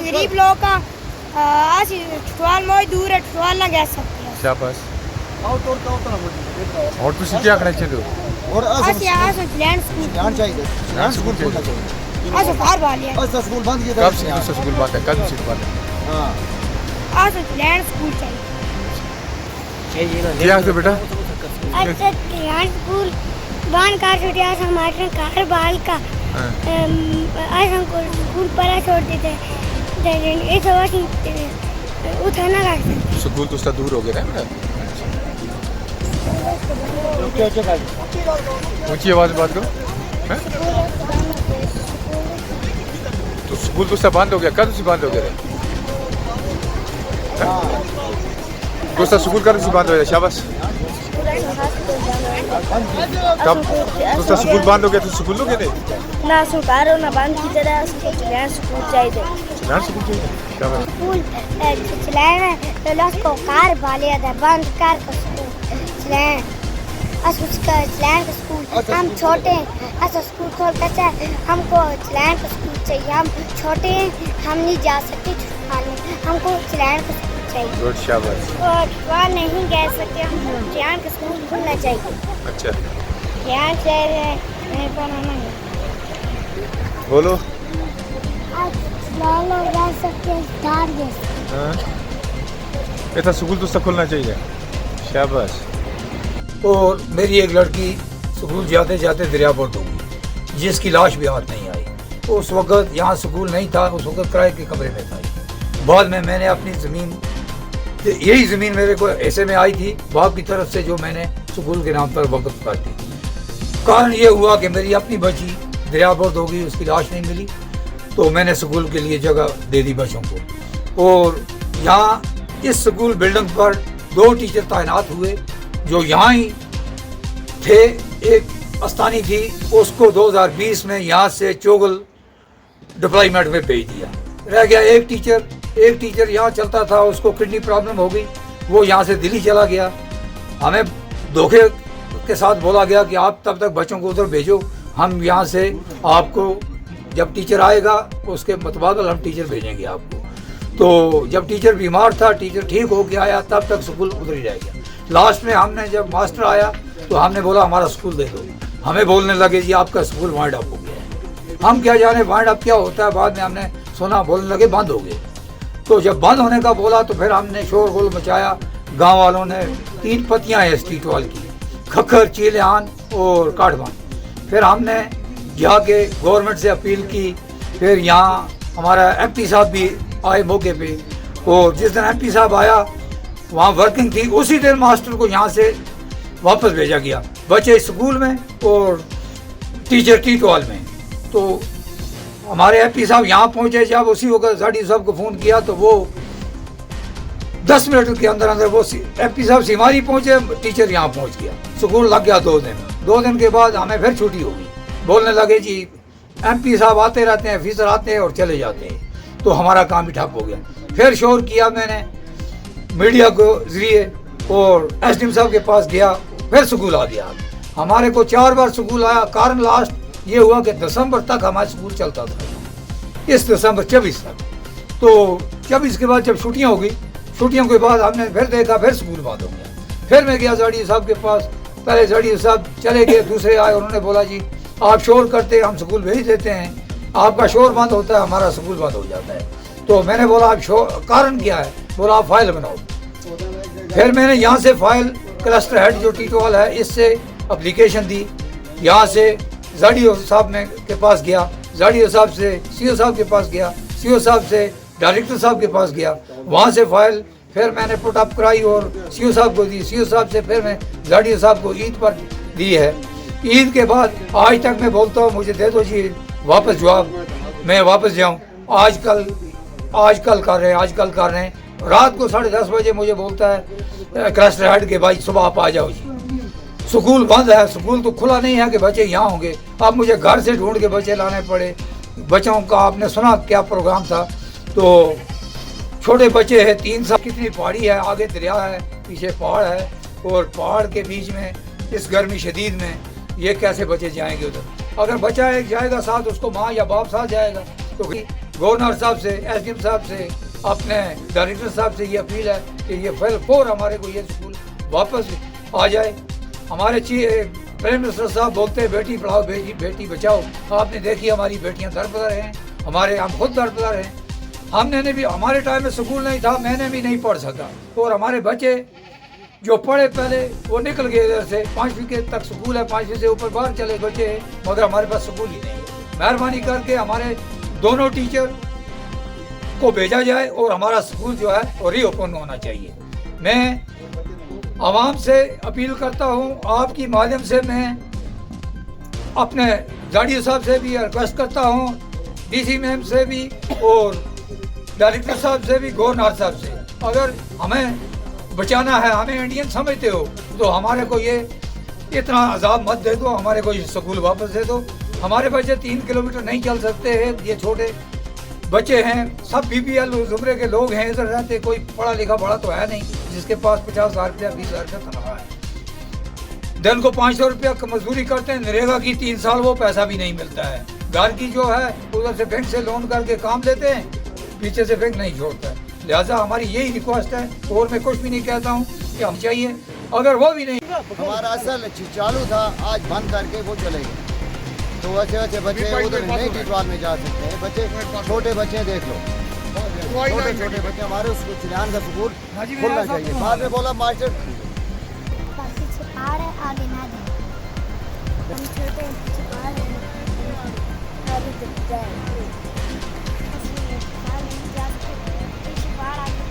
गरीब लोग का ठुआल मोई दूर है ठुआल ना गया सकते शाबाश और तुसी क्या करना चाहते हो और लैंड स्कूल चाहिए लैंड स्कूल चाहिए बाहर वाले स्कूल बंद किया कब से स्कूल बंद है कब से बंद है हां लैंड स्कूल चाहिए क्या है बेटा अच्छा लैंड स्कूल बान का छोटिया हमारे कार बाल का आज हमको स्कूल पर छोड़ देते इस वक्त उठाना कर सकते स्कूल तो उसका दूर हो गया है ऊंची आवाज में बात करो तो स्कूल तो उसका बंद हो गया कब से बंद हो गया दोस्त स्कूल कब से बंद हो गया शाबाश कब दोस्त स्कूल बंद हो गया तो स्कूल लोगे नहीं ना सुकारो ना बंद की तरह स्कूल चाहिए लैंड स्कूल चाहिए शाबाश स्कूल चलाना तो लोग को कार वाले आधा बंद कर स्कूल चलाना उसका चलाना स्कूल हम छोटे हैं स्कूल खोलता चाहे हमको चलाना स्कूल चाहिए हम छोटे हैं हम नहीं जा सकते हमको चलाना स्कूल चाहिए गुड शाबाश और वहाँ नहीं कह सकते हमको चलाना स्कूल खुलना चाहिए अच्छा ध्यान से बनाना है बोलो जा सकते ऐसा स्कूल तो खुलना चाहिए शाबाश और मेरी एक लड़की स्कूल जाते जाते दरिया पर डूब गई जिसकी लाश भी हाथ नहीं आई उस वक़्त यहाँ स्कूल नहीं था उस वक़्त किराए के कमरे में था बाद में मैंने अपनी ज़मीन यही ज़मीन मेरे को ऐसे में आई थी बाप की तरफ से जो मैंने स्कूल के नाम पर वक़्त कर दी कारण ये हुआ कि मेरी अपनी बच्ची दरिया पर हो गई उसकी लाश नहीं मिली तो मैंने स्कूल के लिए जगह दे दी बच्चों को और यहाँ इस स्कूल बिल्डिंग पर 2 टीचर तैनात हुए जो यहाँ ही थे एक अस्तानी थी उसको 2020 में यहाँ से चोगल डिप्लॉयमेंट में भेज दिया रह गया एक टीचर यहाँ चलता था उसको किडनी प्रॉब्लम हो गई वो यहाँ से दिल्ली चला गया हमें धोखे के साथ बोला गया कि आप तब तक बच्चों को उधर भेजो हम यहाँ से आपको जब टीचर आएगा उसके मुताबिक हम टीचर भेजेंगे आपको तो जब टीचर बीमार था टीचर ठीक हो के आया तब तक स्कूल उधर ही रह गया लास्ट में हमने जब मास्टर आया तो हमने बोला हमारा स्कूल दे दो हमें बोलने लगे जी आपका स्कूल वाइंड अप हो गया है हम क्या जाने वाइंड अप क्या होता है बाद में हमने सुना बोलने लगे बंद हो गए तो जब बंद होने का बोला तो फिर हमने शोरगुल मचाया गांव वालों ने 3 पत्तियां हैं स्ट्रीट वाल की खक्खर चीलियान और काठबान फिर हमने जाके गवर्नमेंट से अपील की फिर यहाँ हमारा एमपी साहब भी आए मौके पे और जिस दिन एमपी साहब आया वहाँ वर्किंग थी उसी दिन मास्टर को यहाँ से वापस भेजा गया बच्चे स्कूल में और टीचर टीटवाल में तो हमारे एमपी साहब यहाँ पहुँचे जब उसी वक्त जाडी साहब को फ़ोन किया तो वो 10 मिनट के अंदर वो एमपी साहब सिमारी पहुँचे टीचर यहाँ पहुँच गया स्कूल लग गया 2 दिन के बाद हमें फिर छुट्टी होगी बोलने लगे जी एमपी साहब आते रहते हैं ऑफिसर आते हैं और चले जाते हैं तो हमारा काम ही ठप हो गया फिर शोर किया मैंने मीडिया को जरिए और एसडीएम साहब के पास गया फिर स्कूल आ गया हमारे को 4 बार स्कूल आया कारण लास्ट ये हुआ कि दिसंबर तक हमारा स्कूल चलता था इस दिसंबर 24 तक तो 24 के बाद जब छुट्टियां हो गई छुट्टियों के बाद हमने फिर देखा फिर स्कूल बंद हो गया फिर मैं गया जाडी साहब के पास पहले जाडी साहब चले गए दूसरे आए उन्होंने बोला जी आप शोर करते हम स्कूल भेज देते हैं आपका शोर बंद होता है हमारा स्कूल बंद हो जाता है तो मैंने बोला आप शोर कारण क्या है बोला आप फाइल बनाओ फिर मैंने यहाँ से फाइल क्लस्टर हेड जो टीटवाल है इससे एप्लीकेशन दी यहाँ से जाडियो साहब के पास गया जाडियो साहब से सीओ साहब के पास गया सीओ साहब से डायरेक्टर साहब के पास गया वहाँ से फाइल फिर मैंने पुट अप कराई और सीओ साहब को दी सीओ साहब से फिर मैं जाडियो साहब को ईद पर दी है ईद के बाद आज तक मैं बोलता हूँ मुझे दे दो जी वापस जवाब मैं वापस जाऊँ आजकल कर रहे हैं रात को 10:30 बजे मुझे बोलता है क्लस्टर हेड के भाई सुबह आप आ जाओ जी स्कूल बंद है स्कूल तो खुला नहीं है कि बच्चे यहाँ होंगे अब मुझे घर से ढूंढ के बच्चे लाने पड़े बच्चों का आपने सुना क्या प्रोग्राम था तो छोटे बच्चे हैं 3 साल कितनी पहाड़ी है आगे दरिया है पीछे पहाड़ है और पहाड़ के बीच में इस गर्मी शदीद में ये कैसे बच्चे जाएंगे उधर अगर बच्चा एक जाएगा साथ उसको माँ या बाप साथ जाएगा तो गवर्नर साहब से, एसडीएम साहब से, अपने डायरेक्टर साहब से ये अपील है कि ये फौर हमारे को ये स्कूल वापस आ जाए। हमारे प्राइम मिनिस्टर साहब बोलते हैं बेटी पढ़ाओ बेटी बचाओ। आपने देखी हमारी बेटियां दरबदर हैं, हम खुद दरबदर हैं। हमने भी, हमारे टाइम में स्कूल नहीं था, मैंने भी नहीं पढ़ सका, और हमारे बच्चे जो पढ़े पहले वो निकल गए इधर से। 5वीं के तक स्कूल है, 5वीं से ऊपर बाहर चले बच्चे, मगर हमारे पास स्कूल ही नहीं है। मेहरबानी करके हमारे दोनों टीचर को भेजा जाए और हमारा स्कूल जो है वो रीओपन होना चाहिए। मैं आवाम से अपील करता हूँ, आपकी माध्यम से मैं अपने जाड़िया साहब से भी रिक्वेस्ट करता हूँ, डीसी मैम से भी और डायरेक्टर साहब से भी, गवर्नर साहब से, अगर हमें बचाना है, हमें इंडियन समझते हो तो हमारे को ये इतना अजाब मत दे दो, हमारे को ये स्कूल वापस दे दो। हमारे बच्चे 3 किलोमीटर नहीं चल सकते हैं, ये छोटे बच्चे हैं, सब बीपीएल जुमरे के लोग हैं, इधर रहते, कोई पढ़ा लिखा बड़ा तो है नहीं जिसके पास 50,000 रुपया 20,000 रुपया तनख्वाह है। दिन को 500 रुपया मजदूरी करते हैं, नरेगा की 3 साल वो पैसा भी नहीं मिलता है। घर की जो है उधर से बैंक से लोन करके काम लेते हैं, पीछे से बैंक नहीं छोड़ता है। लिहाजा हमारी यही रिक्वेस्ट है, और मैं कुछ भी नहीं कहता हूँ कि हम चाहिए, अगर वो भी नहीं। हमारा असल चालू था, आज बंद करके वो चले गए, तो अच्छे बच्चे उधर नहीं टिटवाल में जा सकते हैं। बच्चे छोटे बच्चे देख लो, छोटे बच्चे हमारे उसको चिलान का स्कूल खुलना चाहिए। बाद में बोला मास्टर पहाड़ है, आगे ना जाए, हम छोटे पहाड़ हैं, आगे दिखता है, पहाड़ नहीं जा सकते, पहाड़ आगे